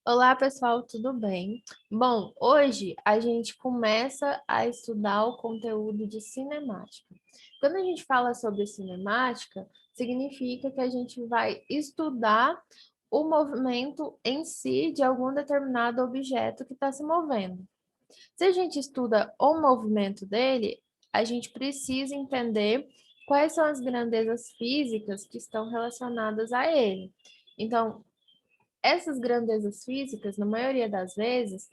Olá, pessoal, tudo bem? Bom, hoje a gente começa a estudar o conteúdo de cinemática. Quando a gente fala sobre cinemática, significa que a gente vai estudar o movimento em si de algum determinado objeto que está se movendo. Se a gente estuda o movimento dele, a gente precisa entender quais são as grandezas físicas que estão relacionadas a ele. Então, essas grandezas físicas, na maioria das vezes,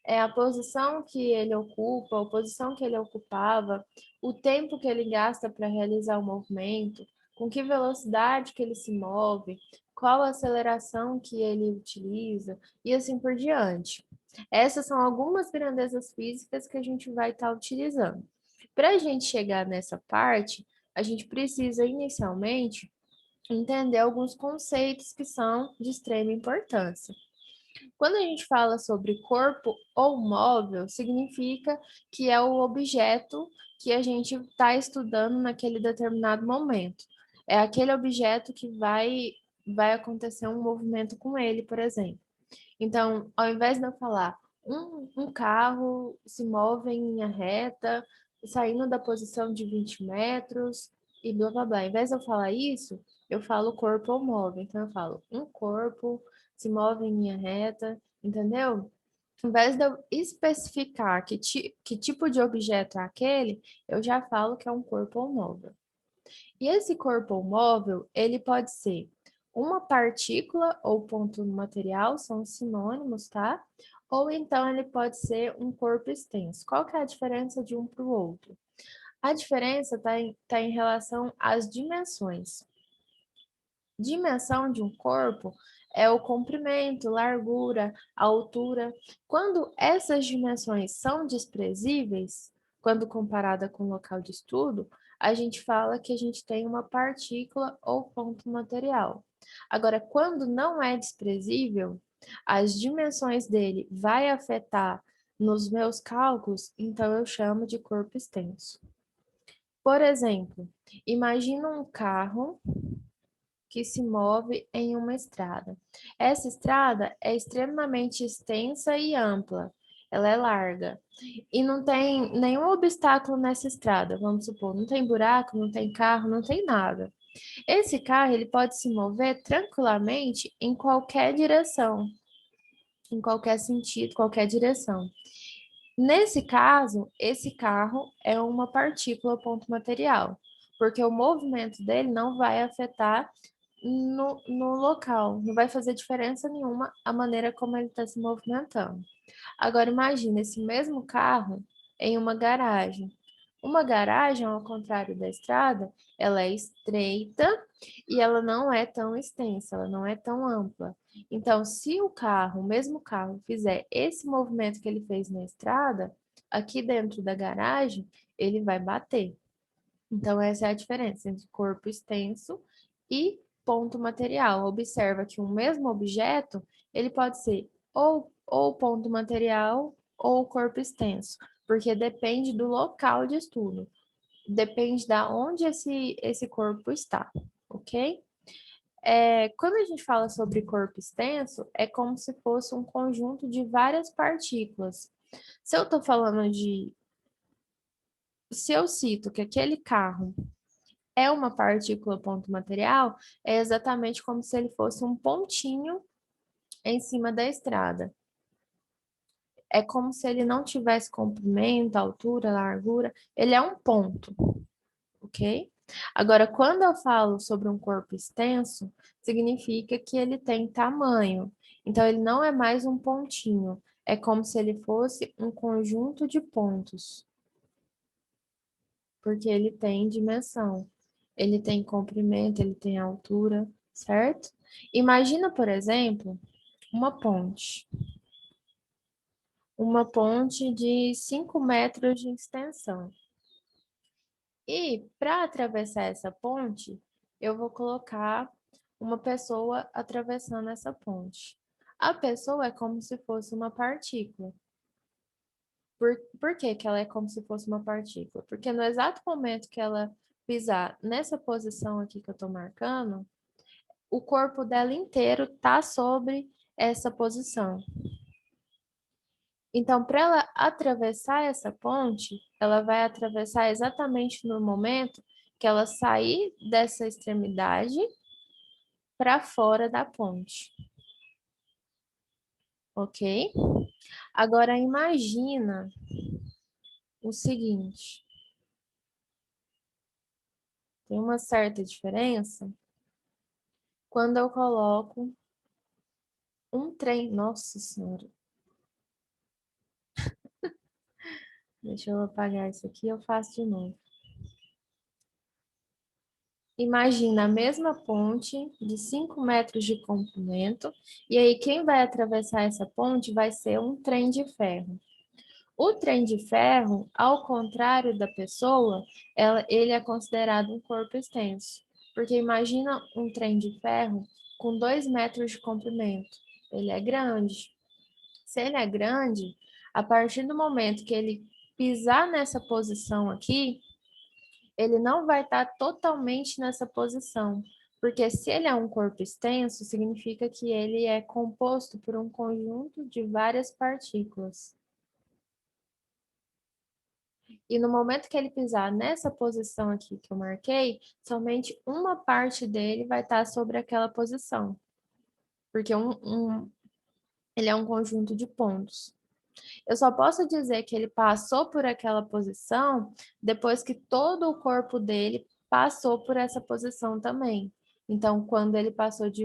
é a posição que ele ocupa, a posição que ele ocupava, o tempo que ele gasta para realizar o movimento, com que velocidade que ele se move, qual a aceleração que ele utiliza e assim por diante. Essas são algumas grandezas físicas que a gente vai estar utilizando. Para a gente chegar nessa parte, a gente precisa inicialmente entender alguns conceitos que são de extrema importância. Quando a gente fala sobre corpo ou móvel, significa que é o objeto que a gente está estudando naquele determinado momento. É aquele objeto que vai acontecer um movimento com ele, por exemplo. Então, ao invés de eu falar um carro se move em linha reta, saindo da posição de 20 metros e blá blá blá. Ao invés de eu falar isso, eu falo corpo ou móvel. Então, eu falo um corpo se move em linha reta, entendeu? Ao invés de eu especificar que tipo de objeto é aquele, eu já falo que é um corpo ou móvel. E esse corpo móvel, ele pode ser uma partícula ou ponto no material, são sinônimos, tá? Ou então ele pode ser um corpo extenso. Qual que é a diferença de um para o outro? A diferença está em relação às dimensões. Dimensão de um corpo é o comprimento, largura, altura. Quando essas dimensões são desprezíveis, quando comparada com o local de estudo, a gente fala que a gente tem uma partícula ou ponto material. Agora, quando não é desprezível, as dimensões dele vai afetar nos meus cálculos, então eu chamo de corpo extenso. Por exemplo, imagina um carro que se move em uma estrada. Essa estrada é extremamente extensa e ampla. Ela é larga. E não tem nenhum obstáculo nessa estrada, vamos supor, não tem buraco, não tem carro, não tem nada. Esse carro, ele pode se mover tranquilamente em qualquer direção, em qualquer sentido, qualquer direção. Nesse caso, esse carro é uma partícula ponto material, porque o movimento dele não vai afetar no local, não vai fazer diferença nenhuma a maneira como ele está se movimentando. Agora, imagine esse mesmo carro em uma garagem. Uma garagem, ao contrário da estrada, ela é estreita e ela não é tão extensa, ela não é tão ampla. Então, se o mesmo carro, fizer esse movimento que ele fez na estrada, aqui dentro da garagem, ele vai bater. Então, essa é a diferença entre corpo extenso e ponto material. Observa que um mesmo objeto, ele pode ser ou ponto material ou corpo extenso, porque depende do local de estudo, depende da onde esse corpo está, ok? Quando a gente fala sobre corpo extenso, é como se fosse um conjunto de várias partículas. Se eu estou falando de. Se eu cito que aquele carro é uma partícula ponto material, é exatamente como se ele fosse um pontinho em cima da estrada. É como se ele não tivesse comprimento, altura, largura, ele é um ponto, ok? Agora, quando eu falo sobre um corpo extenso, significa que ele tem tamanho. Então, ele não é mais um pontinho, é como se ele fosse um conjunto de pontos, porque ele tem dimensão. Ele tem comprimento, ele tem altura, certo? Imagina, por exemplo, uma ponte. Uma ponte de 5 metros de extensão. E para atravessar essa ponte, eu vou colocar uma pessoa atravessando essa ponte. A pessoa é como se fosse uma partícula. Por que que ela é como se fosse uma partícula? Porque no exato momento que ela pisar nessa posição aqui que eu estou marcando, o corpo dela inteiro está sobre essa posição. Então, para ela atravessar essa ponte, ela vai atravessar exatamente no momento que ela sair dessa extremidade para fora da ponte. Ok? Agora, imagina o seguinte. Tem uma certa diferença quando eu coloco um trem. Nossa Senhora. Deixa eu apagar isso aqui, eu faço de novo. Imagina a mesma ponte de 5 metros de comprimento, e aí quem vai atravessar essa ponte vai ser um trem de ferro. O trem de ferro, ao contrário da pessoa, ele é considerado um corpo extenso, porque imagina um trem de ferro com 2 metros de comprimento. Ele é grande. Se ele é grande, a partir do momento que ele pisar nessa posição aqui, ele não vai estar totalmente nessa posição, porque se ele é um corpo extenso, significa que ele é composto por um conjunto de várias partículas. E no momento que ele pisar nessa posição aqui que eu marquei, somente uma parte dele vai estar sobre aquela posição, porque ele é um conjunto de pontos. Eu só posso dizer que ele passou por aquela posição depois que todo o corpo dele passou por essa posição também. Então, quando ele passou de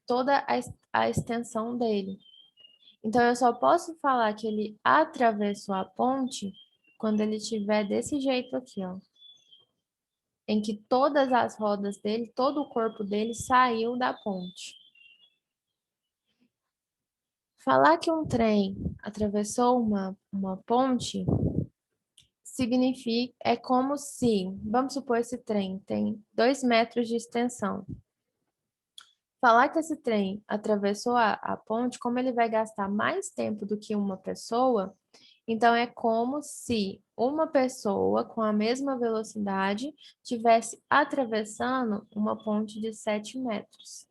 toda a extensão dele. Então, eu só posso falar que ele atravessou a ponte quando ele estiver desse jeito aqui, ó. Em que todas as rodas dele, todo o corpo dele saiu da ponte. Falar que um trem atravessou uma ponte significa, é como se, vamos supor, esse trem tem 2 metros de extensão. Falar que esse trem atravessou a ponte, como ele vai gastar mais tempo do que uma pessoa, então é como se uma pessoa com a mesma velocidade tivesse atravessando uma ponte de 7 metros,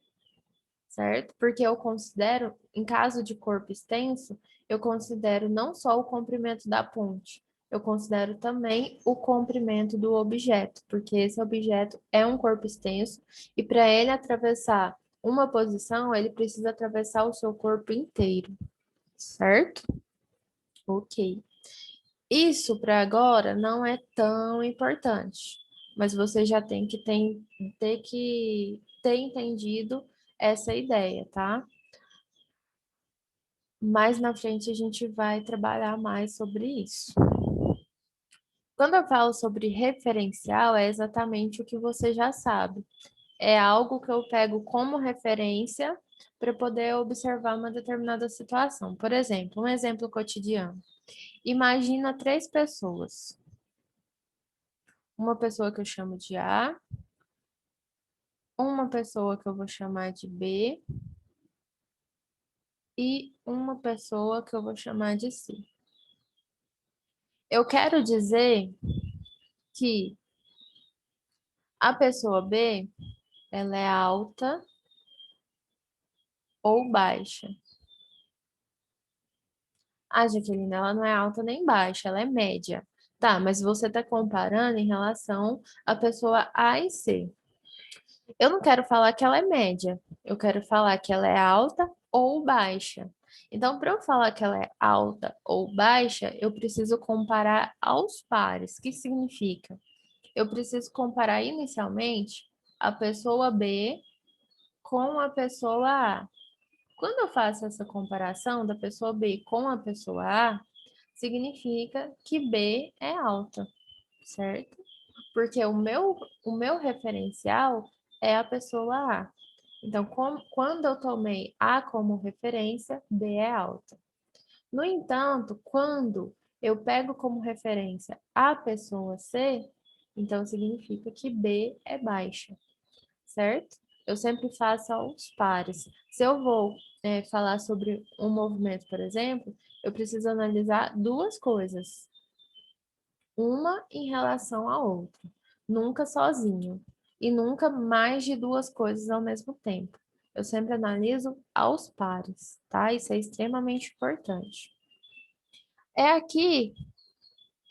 certo? Porque eu considero, em caso de corpo extenso, eu considero não só o comprimento da ponte, eu considero também o comprimento do objeto, porque esse objeto é um corpo extenso e para ele atravessar uma posição, ele precisa atravessar o seu corpo inteiro, certo? Ok. Isso para agora não é tão importante, mas você já tem que ter entendido essa ideia, tá? Mais na frente a gente vai trabalhar mais sobre isso. Quando eu falo sobre referencial, é exatamente o que você já sabe. É algo que eu pego como referência para poder observar uma determinada situação. Por exemplo, um exemplo cotidiano. Imagina 3 pessoas. Uma pessoa que eu chamo de A, uma pessoa que eu vou chamar de B e uma pessoa que eu vou chamar de C. Eu quero dizer que a pessoa B, ela é alta ou baixa. A Jaqueline, ela não é alta nem baixa, ela é média. Tá, mas você está comparando em relação à pessoa A e C. Eu não quero falar que ela é média, eu quero falar que ela é alta ou baixa. Então, para eu falar que ela é alta ou baixa, eu preciso comparar aos pares. O que significa? Eu preciso comparar inicialmente a pessoa B com a pessoa A. Quando eu faço essa comparação da pessoa B com a pessoa A, significa que B é alta, certo? Porque o meu referencial é a pessoa A. Então, quando eu tomei A como referência, B é alta. No entanto, quando eu pego como referência a pessoa C, então significa que B é baixa, certo? Eu sempre faço aos pares. Se eu vou falar sobre um movimento, por exemplo, eu preciso analisar duas coisas, uma em relação à outra, nunca sozinho, e nunca mais de duas coisas ao mesmo tempo. Eu sempre analiso aos pares, tá? Isso é extremamente importante. É aqui,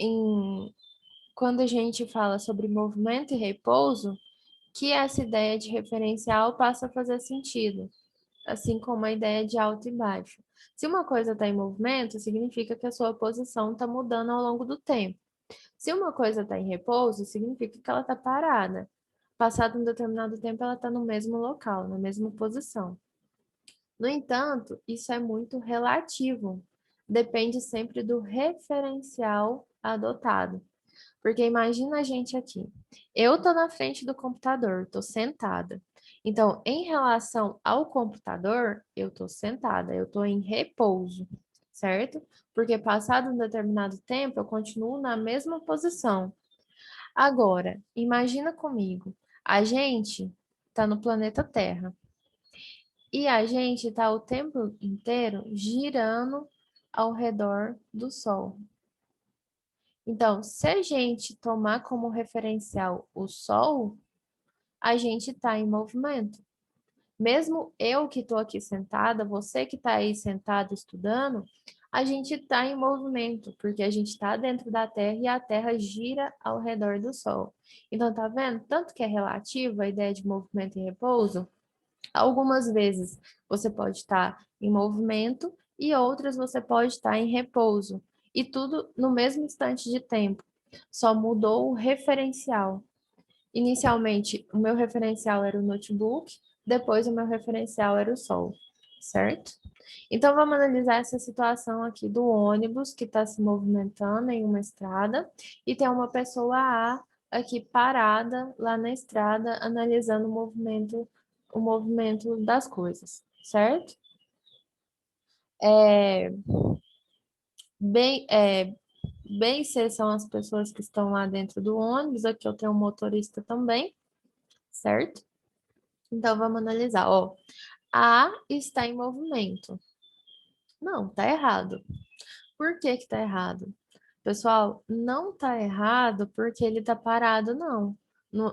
em, quando a gente fala sobre movimento e repouso, que essa ideia de referencial passa a fazer sentido, assim como a ideia de alto e baixo. Se uma coisa está em movimento, significa que a sua posição está mudando ao longo do tempo. Se uma coisa está em repouso, significa que ela está parada. Passado um determinado tempo, ela está no mesmo local, na mesma posição. No entanto, isso é muito relativo. Depende sempre do referencial adotado. Porque imagina a gente aqui. Eu estou na frente do computador, estou sentada. Então, em relação ao computador, eu estou sentada, eu estou em repouso, certo? Porque passado um determinado tempo, eu continuo na mesma posição. Agora, imagina comigo, a gente está no planeta Terra e a gente está o tempo inteiro girando ao redor do Sol. Então, se a gente tomar como referencial o Sol, a gente está em movimento. Mesmo eu que estou aqui sentada, você que está aí sentado estudando, a gente está em movimento, porque a gente está dentro da Terra e a Terra gira ao redor do Sol. Então, tá vendo? Tanto que é relativo a ideia de movimento e repouso. Algumas vezes você pode estar em movimento e outras você pode estar em repouso. E tudo no mesmo instante de tempo. Só mudou o referencial. Inicialmente, o meu referencial era o notebook, depois o meu referencial era o sol, certo? Então, vamos analisar essa situação aqui do ônibus que está se movimentando em uma estrada e tem uma pessoa A aqui parada lá na estrada, analisando o movimento das coisas, certo? É, bem, é, bem C são as pessoas que estão lá dentro do ônibus, aqui eu tenho um motorista também, certo? Então, vamos analisar. Ó, A está em movimento. Não, tá errado. Por que que tá errado? Pessoal, não tá errado porque ele tá parado, não.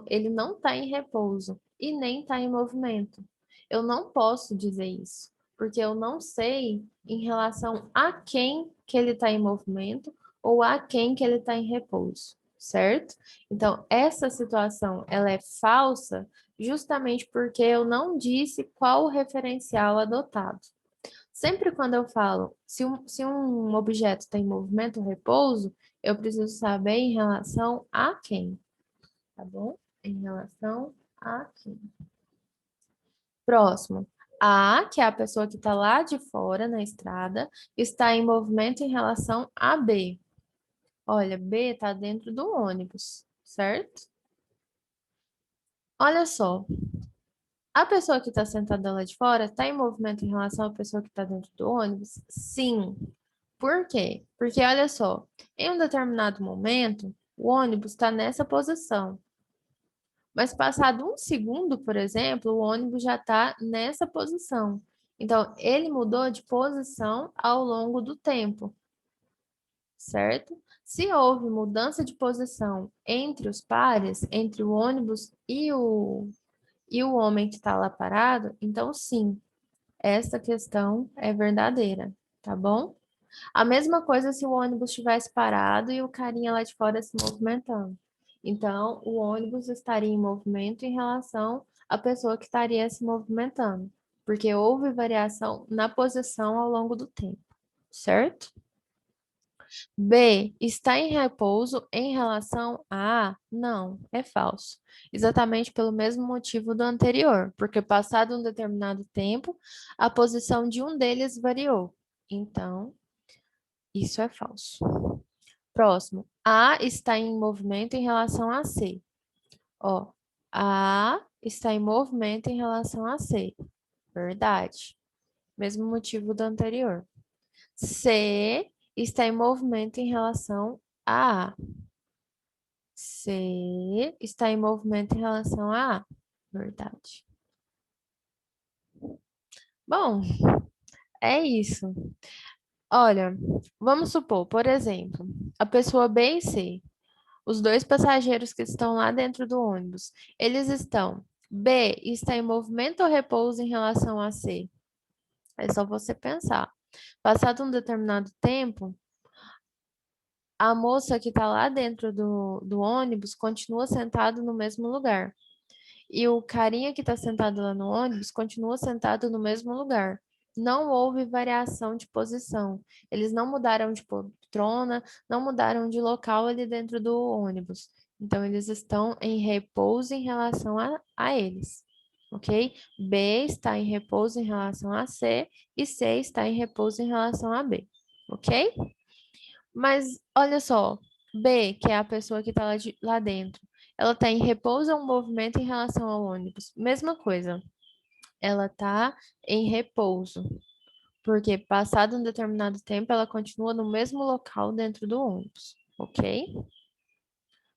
Ele não tá em repouso e nem tá em movimento. Eu não posso dizer isso, porque eu não sei em relação a quem que ele tá em movimento ou a quem que ele tá em repouso, certo? Então, essa situação, ela é falsa justamente porque eu não disse qual o referencial adotado. Sempre quando eu falo, se um objeto tem movimento ou repouso, eu preciso saber em relação a quem, tá bom? Em relação a quem. Próximo. A A, que é a pessoa que está lá de fora na estrada, está em movimento em relação a B. Olha, B está dentro do ônibus, certo? Olha só, a pessoa que está sentada lá de fora está em movimento em relação à pessoa que está dentro do ônibus? Sim. Por quê? Porque olha só, em um determinado momento, o ônibus está nessa posição. Mas passado um segundo, por exemplo, o ônibus já está nessa posição. Então, ele mudou de posição ao longo do tempo, certo? Se houve mudança de posição entre os pares, entre o ônibus e o homem que está lá parado, então sim, essa questão é verdadeira, tá bom? A mesma coisa se o ônibus estivesse parado e o carinha lá de fora se movimentando. Então, o ônibus estaria em movimento em relação à pessoa que estaria se movimentando, porque houve variação na posição ao longo do tempo, certo? B, está em repouso em relação a A? Não, é falso. Exatamente pelo mesmo motivo do anterior, porque passado um determinado tempo, a posição de um deles variou. Então, isso é falso. Próximo. A está em movimento em relação a C. Ó, A está em movimento em relação a C. Verdade. Mesmo motivo do anterior. C está em movimento em relação a A. C está em movimento em relação a A. Verdade. Bom, é isso. Olha, vamos supor, por exemplo, a pessoa B e C. Os dois passageiros que estão lá dentro do ônibus, eles estão B está em movimento ou repouso em relação a C? É só você pensar. Passado um determinado tempo, a moça que está lá dentro do ônibus continua sentada no mesmo lugar. E o carinha que está sentado lá no ônibus continua sentado no mesmo lugar. Não houve variação de posição. Eles não mudaram de poltrona, não mudaram de local ali dentro do ônibus. Então, eles estão em repouso em relação a eles. Ok? B está em repouso em relação a C e C está em repouso em relação a B. Ok? Mas olha só, B, que é a pessoa que está lá dentro, ela está em repouso ou movimento em relação ao ônibus? Mesma coisa, ela está em repouso, porque passado um determinado tempo, ela continua no mesmo local dentro do ônibus, ok?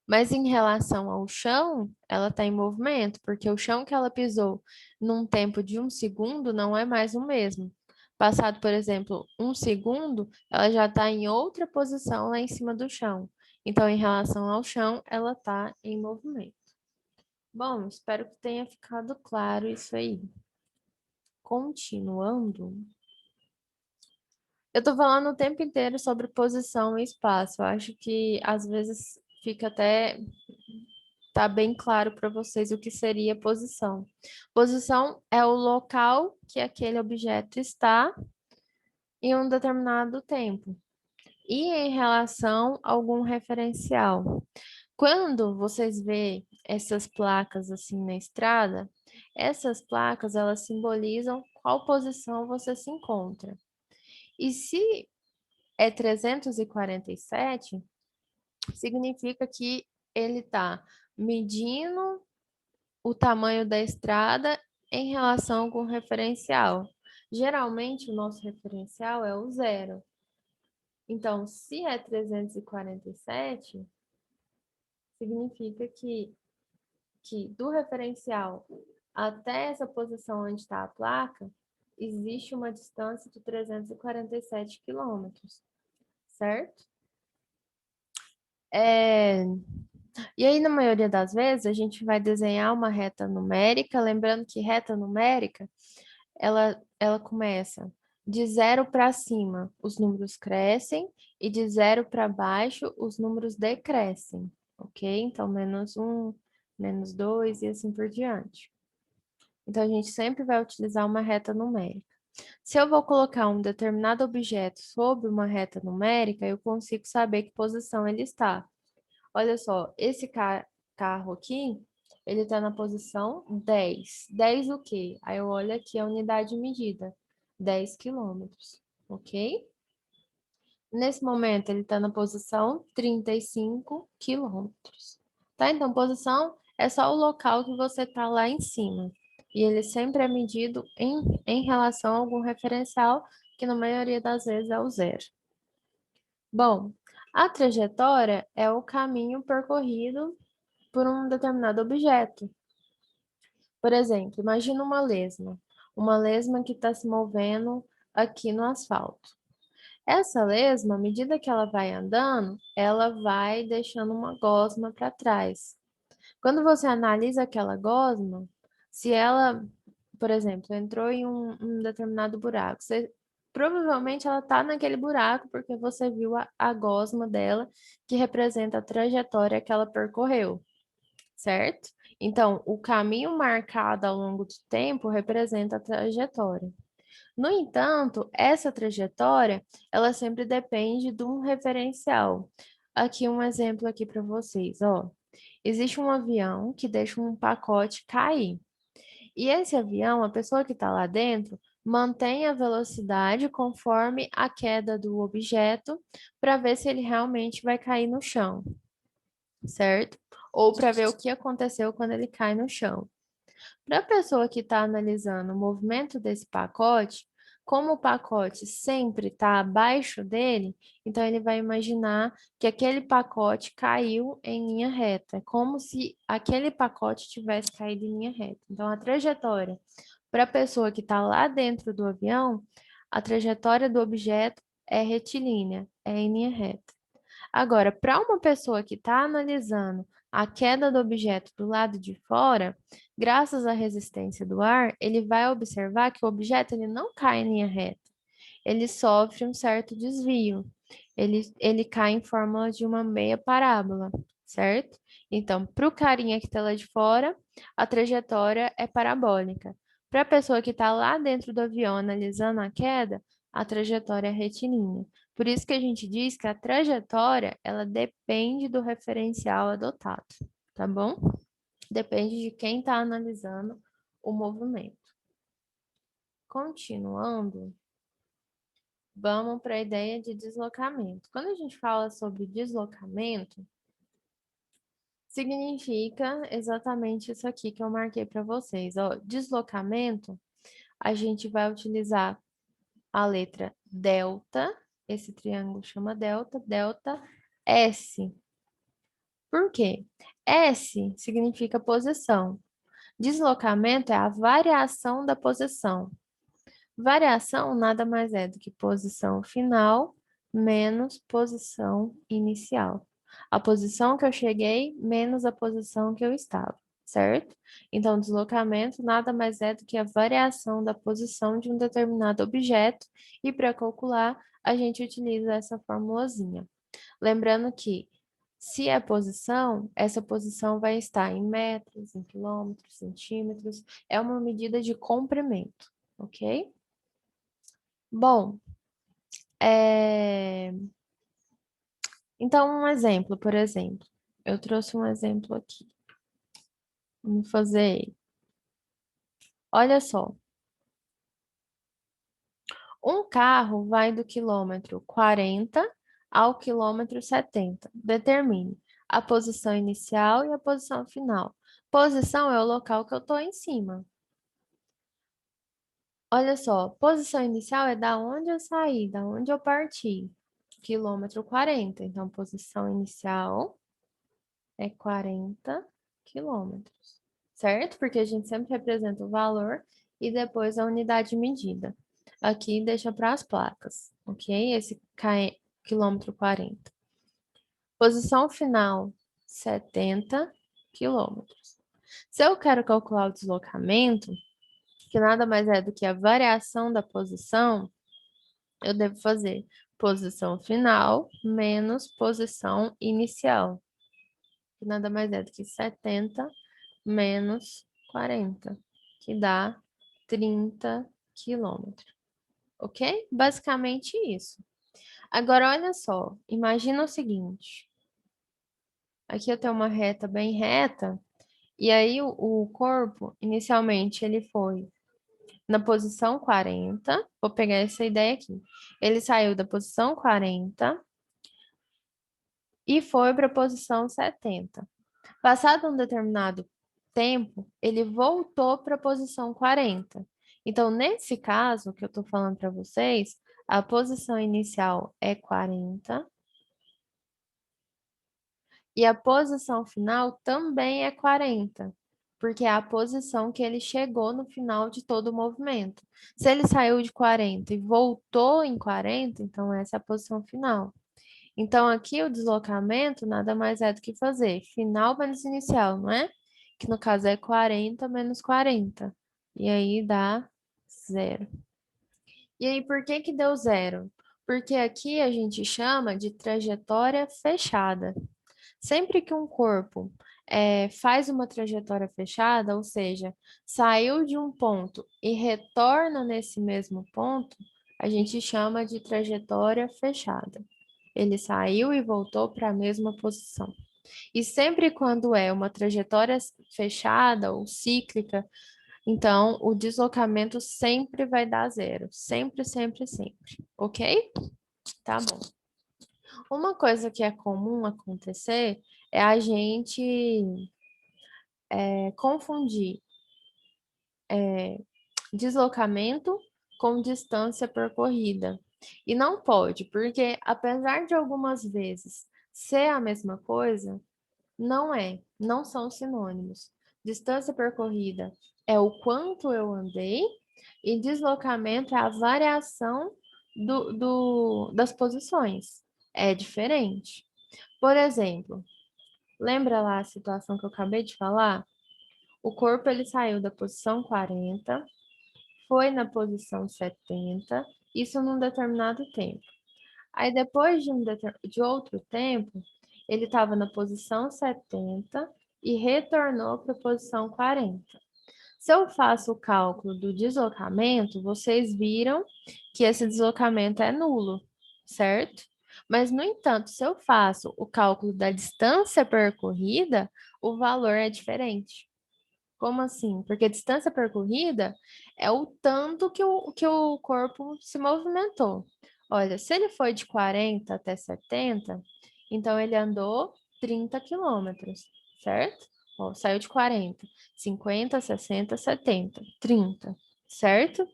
Mas em relação ao chão, ela está em movimento, porque o chão que ela pisou num tempo de 1 segundo não é mais o mesmo. Passado, por exemplo, 1 segundo, ela já está em outra posição lá em cima do chão. Então, em relação ao chão, ela está em movimento. Bom, espero que tenha ficado claro isso aí. Continuando. Eu estou falando o tempo inteiro sobre posição e espaço. Eu acho que às vezes fica até tá bem claro para vocês o que seria posição. Posição é o local que aquele objeto está em um determinado tempo. E em relação a algum referencial. Quando vocês vê essas placas assim na estrada, essas placas elas simbolizam qual posição você se encontra. E se é 347, significa que ele está medindo o tamanho da estrada em relação com o referencial. Geralmente, o nosso referencial é o zero. Então, se é 347, significa que do referencial até essa posição onde está a placa, existe uma distância de 347 quilômetros, certo? E aí, na maioria das vezes, a gente vai desenhar uma reta numérica, lembrando que reta numérica ela começa de 0 para cima, os números crescem, e de 0 para baixo, os números decrescem, ok? Então, -1, -2 e assim por diante. Então, a gente sempre vai utilizar uma reta numérica. Se eu vou colocar um determinado objeto sobre uma reta numérica, eu consigo saber que posição ele está. Olha só, esse carro aqui, ele está na posição 10. 10 o quê? Aí eu olho aqui a unidade de medida, 10 quilômetros, ok? Nesse momento, ele está na posição 35 quilômetros. Tá? Então, posição é só o local que você está lá em cima. E ele sempre é medido em relação a algum referencial, que na maioria das vezes é o zero. Bom, a trajetória é o caminho percorrido por um determinado objeto. Por exemplo, imagina uma lesma que está se movendo aqui no asfalto. Essa lesma, à medida que ela vai andando, ela vai deixando uma gosma para trás. Quando você analisa aquela gosma, se ela, por exemplo, entrou em um determinado buraco, provavelmente ela está naquele buraco porque você viu a gosma dela, que representa a trajetória que ela percorreu, certo? Então, o caminho marcado ao longo do tempo representa a trajetória. No entanto, essa trajetória, ela sempre depende de um referencial. Aqui um exemplo aqui para vocês, ó. Existe um avião que deixa um pacote cair. E esse avião, a pessoa que está lá dentro, mantém a velocidade conforme a queda do objeto para ver se ele realmente vai cair no chão, certo? Ou para ver o que aconteceu quando ele cai no chão. Para a pessoa que está analisando o movimento desse pacote, como o pacote sempre está abaixo dele, então ele vai imaginar que aquele pacote caiu em linha reta. É como se aquele pacote tivesse caído em linha reta. Então, a trajetória para a pessoa que está lá dentro do avião, a trajetória do objeto é retilínea, é em linha reta. Agora, para uma pessoa que está analisando a queda do objeto do lado de fora, Graças à resistência do ar, ele vai observar que o objeto ele não cai em linha reta, ele sofre um certo desvio. Ele cai em forma de uma meia parábola, certo? Então, para o carinha que está lá de fora, a trajetória é parabólica. Para a pessoa que está lá dentro do avião analisando a queda, a trajetória é retilínea. Por isso que a gente diz que a trajetória, ela depende do referencial adotado, tá bom? Depende de quem está analisando o movimento. Continuando, vamos para a ideia de deslocamento. Quando a gente fala sobre deslocamento, significa exatamente isso aqui que eu marquei para vocês. Ó, deslocamento, a gente vai utilizar a letra delta, esse triângulo chama delta, delta S. Por quê? S significa posição. Deslocamento é a variação da posição. Variação nada mais é do que posição final menos posição inicial. A posição que eu cheguei menos a posição que eu estava, certo? Então, deslocamento nada mais é do que a variação da posição de um determinado objeto, e para calcular, a gente utiliza essa formulazinha. Lembrando que, se é posição, essa posição vai estar em metros, em quilômetros, centímetros, é uma medida de comprimento, ok? Bom, é, então um exemplo, por exemplo. Eu trouxe um exemplo aqui. Vamos fazer. Olha só. Um carro vai do quilômetro 40 ao quilômetro 70. Determine a posição inicial e a posição final. Posição é o local que eu estou em cima. Olha só, posição inicial é da onde eu saí, da onde eu parti. Quilômetro 40. Então, posição inicial é 40 quilômetros, certo? Porque a gente sempre representa o valor e depois a unidade de medida. Aqui deixa para as placas, ok? Esse quilômetro 40. Posição final, 70 quilômetros. Se eu quero calcular o deslocamento, que nada mais é do que a variação da posição, eu devo fazer posição final menos posição inicial, que nada mais é do que 70 menos 40, que dá 30 quilômetros, ok? Basicamente isso. Agora, olha só, imagina o seguinte, aqui eu tenho uma reta bem reta, e aí o corpo, inicialmente, ele foi na posição 40, vou pegar essa ideia aqui, ele saiu da posição 40 e foi para a posição 70. Passado um determinado tempo, ele voltou para a posição 40. Então, nesse caso que eu estou falando para vocês, a posição inicial é 40 e a posição final também é 40, porque é a posição que ele chegou no final de todo o movimento. Se ele saiu de 40 e voltou em 40, então essa é a posição final. Então, aqui o deslocamento nada mais é do que fazer final menos inicial, não é? Que no caso é 40 menos 40. E aí dá zero. E aí, por que que deu zero? Porque aqui a gente chama de trajetória fechada. Sempre que um corpo faz uma trajetória fechada, ou seja, saiu de um ponto e retorna nesse mesmo ponto, a gente chama de trajetória fechada. Ele saiu e voltou para a mesma posição. E sempre quando é uma trajetória fechada ou cíclica, então o deslocamento sempre vai dar zero. Sempre, sempre, sempre. Ok? Tá bom. Uma coisa que é comum acontecer é a gente confundir deslocamento com distância percorrida. E não pode, porque apesar de algumas vezes ser a mesma coisa, não é, não são sinônimos. Distância percorrida é o quanto eu andei e deslocamento é a variação das posições. É diferente. Por exemplo, lembra lá a situação que eu acabei de falar? O corpo ele saiu da posição 40, foi na posição 70, isso num determinado tempo. Aí depois de outro tempo, ele estava na posição 70 e retornou para a posição 40. Se eu faço o cálculo do deslocamento, vocês viram que esse deslocamento é nulo, certo? Mas, no entanto, se eu faço o cálculo da distância percorrida, o valor é diferente. Como assim? Porque a distância percorrida é o tanto que o corpo se movimentou. Olha, se ele foi de 40 até 70, então ele andou 30 quilômetros, certo? Ó, saiu de 40, 50, 60, 70, 30, certo?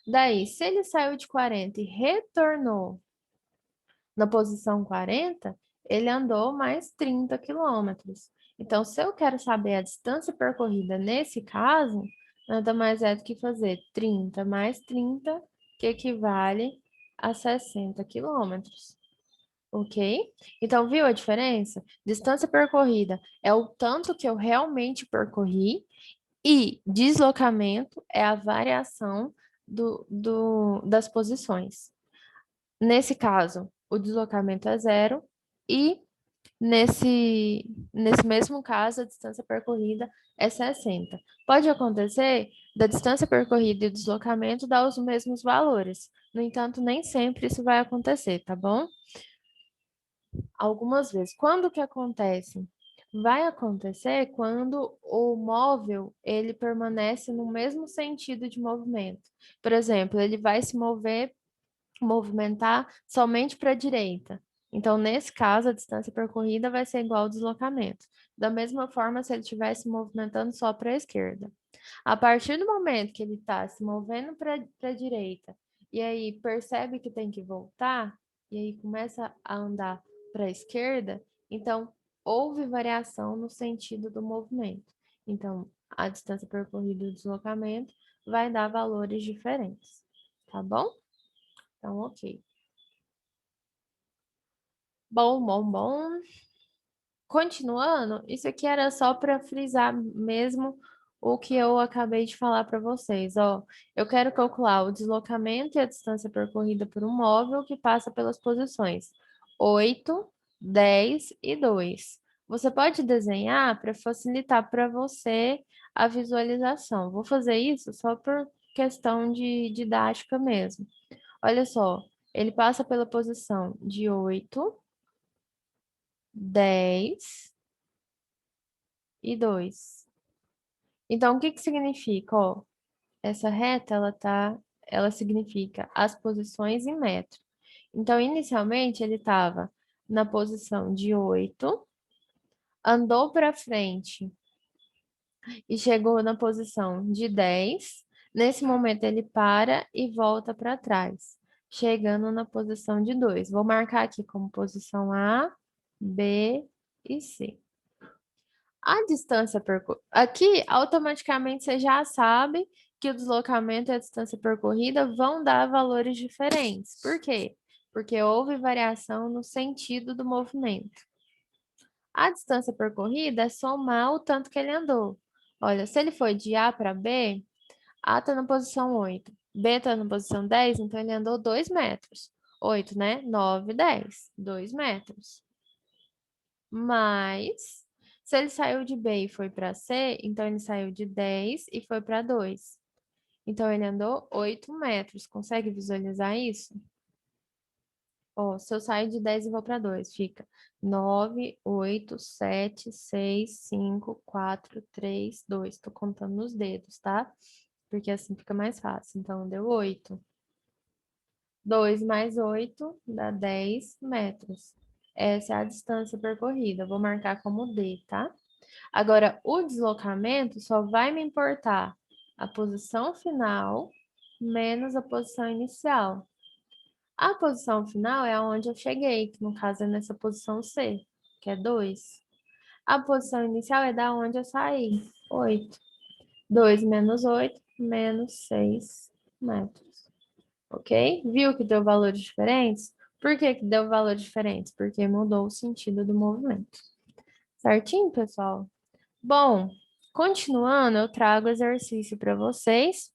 Daí, se ele saiu de 40 e retornou na posição 40, ele andou mais 30 quilômetros. Então, se eu quero saber a distância percorrida nesse caso, nada mais é do que fazer 30 mais 30, que equivale a 60 quilômetros. Ok? Então, viu a diferença? Distância percorrida é o tanto que eu realmente percorri e deslocamento é a variação das posições. Nesse caso, o deslocamento é zero e nesse mesmo caso, a distância percorrida é 60. Pode acontecer da distância percorrida e o deslocamento dar os mesmos valores. No entanto, nem sempre isso vai acontecer, tá bom? Algumas vezes. Quando que acontece? Vai acontecer quando o móvel ele permanece no mesmo sentido de movimento. Por exemplo, ele vai se movimentar somente para a direita. Então, nesse caso, a distância percorrida vai ser igual ao deslocamento. Da mesma forma, se ele estivesse movimentando só para a esquerda. A partir do momento que ele está se movendo para a direita, e aí percebe que tem que voltar, e aí começa a andar para a esquerda, então houve variação no sentido do movimento. Então, a distância percorrida e o deslocamento vai dar valores diferentes, tá bom? Então, ok. Bom. Continuando, isso aqui era só para frisar mesmo o que eu acabei de falar para vocês. Ó, eu quero calcular o deslocamento e a distância percorrida por um móvel que passa pelas posições 8, 10 e 2. Você pode desenhar para facilitar para você a visualização. Vou fazer isso só por questão de didática mesmo. Olha só, ele passa pela posição de 8, 10 e 2. Então, o que que significa? Ó, essa reta, ela significa as posições em metro. Então, inicialmente, ele estava na posição de 8, andou para frente e chegou na posição de 10. Nesse momento, ele para e volta para trás, chegando na posição de 2. Vou marcar aqui como posição A, B e C. A distância percorrida. Aqui, automaticamente, você já sabe que o deslocamento e a distância percorrida vão dar valores diferentes. Por quê? Porque houve variação no sentido do movimento. A distância percorrida é somar o tanto que ele andou. Olha, se ele foi de A para B, A está na posição 8, B está na posição 10, então ele andou 2 metros. 8, né? 9, 10. 2 metros. Mas, se ele saiu de B e foi para C, então ele saiu de 10 e foi para 2. Então, ele andou 8 metros. Consegue visualizar isso? Ó, se eu sair de 10 e vou para 2, fica 9, 8, 7, 6, 5, 4, 3, 2. Estou contando nos dedos, tá? Porque assim fica mais fácil. Então, deu 8. 2 mais 8 dá 10 metros. Essa é a distância percorrida. Vou marcar como D, tá? Agora, o deslocamento só vai me importar a posição final menos a posição inicial. A posição final é onde eu cheguei, que no caso é nessa posição C, que é 2. A posição inicial é da onde eu saí, 8. 2 menos 8, menos 6 metros. Ok? Viu que deu valores diferentes? Por que que deu valores diferentes? Porque mudou o sentido do movimento. Certinho, pessoal? Bom, Continuando, eu trago exercício para vocês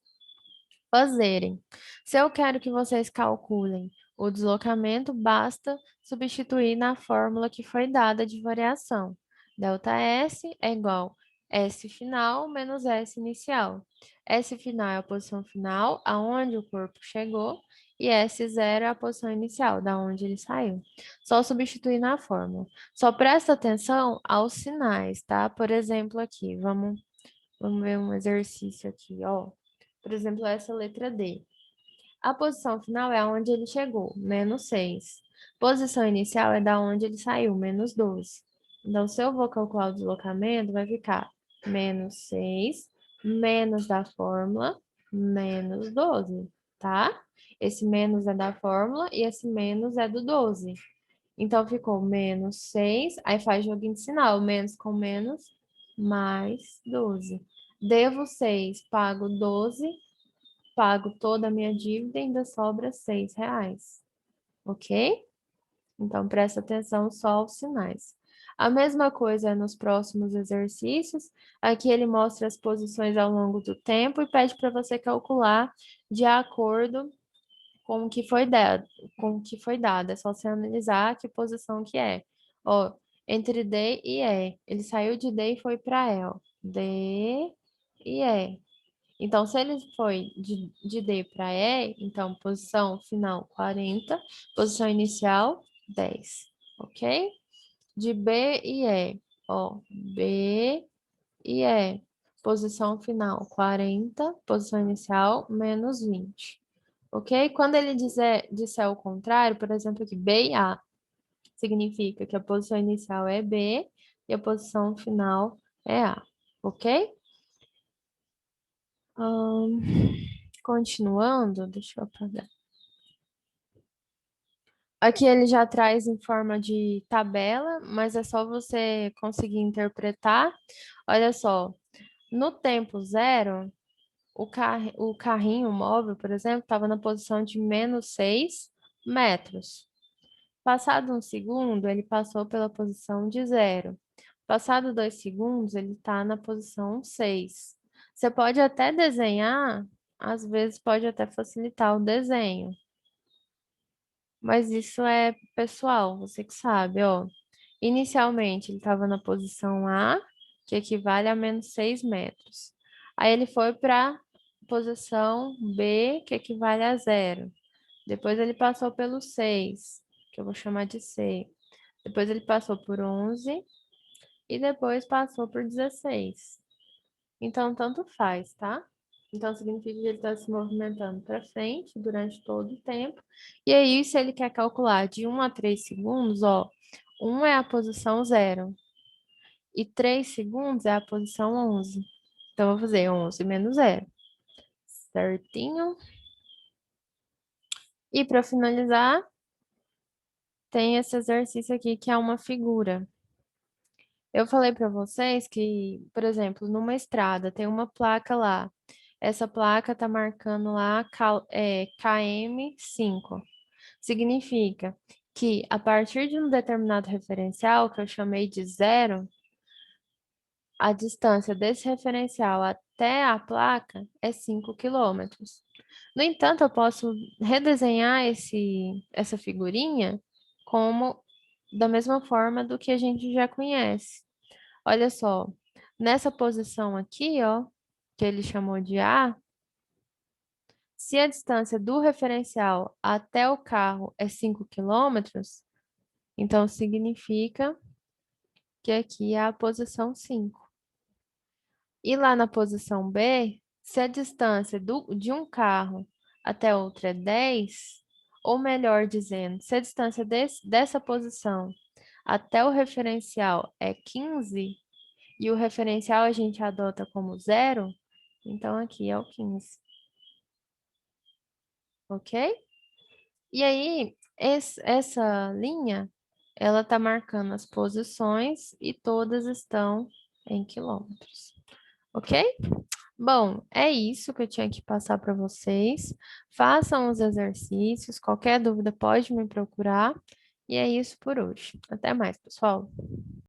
fazerem. Se eu quero que vocês calculem o deslocamento, basta substituir na fórmula que foi dada de variação. Delta S é igual a S final menos S inicial. S final é a posição final, aonde o corpo chegou, e S0 é a posição inicial, da onde ele saiu. Só substituir na fórmula. Só presta atenção aos sinais, tá? Por exemplo, aqui, vamos ver um exercício aqui, ó. Por exemplo, essa letra D. A posição final é onde ele chegou, menos 6. Posição inicial é da onde ele saiu, menos 12. Então, se eu vou calcular o deslocamento, vai ficar menos 6, menos da fórmula, menos 12, tá? Esse menos é da fórmula e esse menos é do 12. Então, ficou menos 6, aí faz joguinho de sinal, menos com menos, mais 12. Devo 6, pago 12, pago toda a minha dívida e ainda sobra R$ 6, ok? Então, presta atenção só aos sinais. A mesma coisa é nos próximos exercícios. Aqui ele mostra as posições ao longo do tempo e pede para você calcular de acordo com o que foi dado, com o que foi dado. É só você analisar que posição que é. Ó, entre D e E. Ele saiu de D e foi para E, ó. D e E. Então, se ele foi de D para E, então posição final 40, posição inicial 10, ok? De B e E, ó, B e E, posição final 40, posição inicial menos 20, ok? Quando ele disser o contrário, por exemplo, aqui B e A, significa que a posição inicial é B e a posição final é A, ok? Ahn, continuando, deixa eu apagar. Aqui ele já traz em forma de tabela, mas é só você conseguir interpretar. Olha só, no tempo zero, o carrinho móvel, por exemplo, estava na posição de menos 6 metros. Passado um segundo, ele passou pela posição de zero. Passado 2 segundos, ele está na posição 6. Você pode até desenhar, às vezes pode até facilitar o desenho, mas isso é pessoal, você que sabe, ó. Inicialmente, ele estava na posição A, que equivale a menos 6 metros. Aí ele foi para posição B, que equivale a zero. Depois ele passou pelo 6, que eu vou chamar de C. Depois ele passou por 11 e depois passou por 16. Então, tanto faz, tá? Então, significa que ele está se movimentando para frente durante todo o tempo. E aí, se ele quer calcular de 1 a 3 segundos, ó, 1 é a posição zero e 3 segundos é a posição 11. Então, eu vou fazer 11 menos zero, certinho? E para finalizar, tem esse exercício aqui que é uma figura. Eu falei para vocês que, por exemplo, numa estrada tem uma placa lá. Essa placa está marcando lá KM5. Significa que a partir de um determinado referencial, que eu chamei de zero, a distância desse referencial até a placa é 5 quilômetros. No entanto, eu posso redesenhar essa figurinha como da mesma forma do que a gente já conhece. Olha só, nessa posição aqui, ó, que ele chamou de A, se a distância do referencial até o carro é 5 quilômetros, então significa que aqui é a posição 5. E lá na posição B, se a distância de um carro até outro é 10, ou melhor dizendo, se a distância dessa posição até o referencial é 15, e o referencial a gente adota como zero, então aqui é o 15, ok? E aí, essa linha, ela está marcando as posições e todas estão em quilômetros, ok? Bom, é isso que eu tinha que passar para vocês. Façam os exercícios, qualquer dúvida pode me procurar. E é isso por hoje. Até mais, pessoal.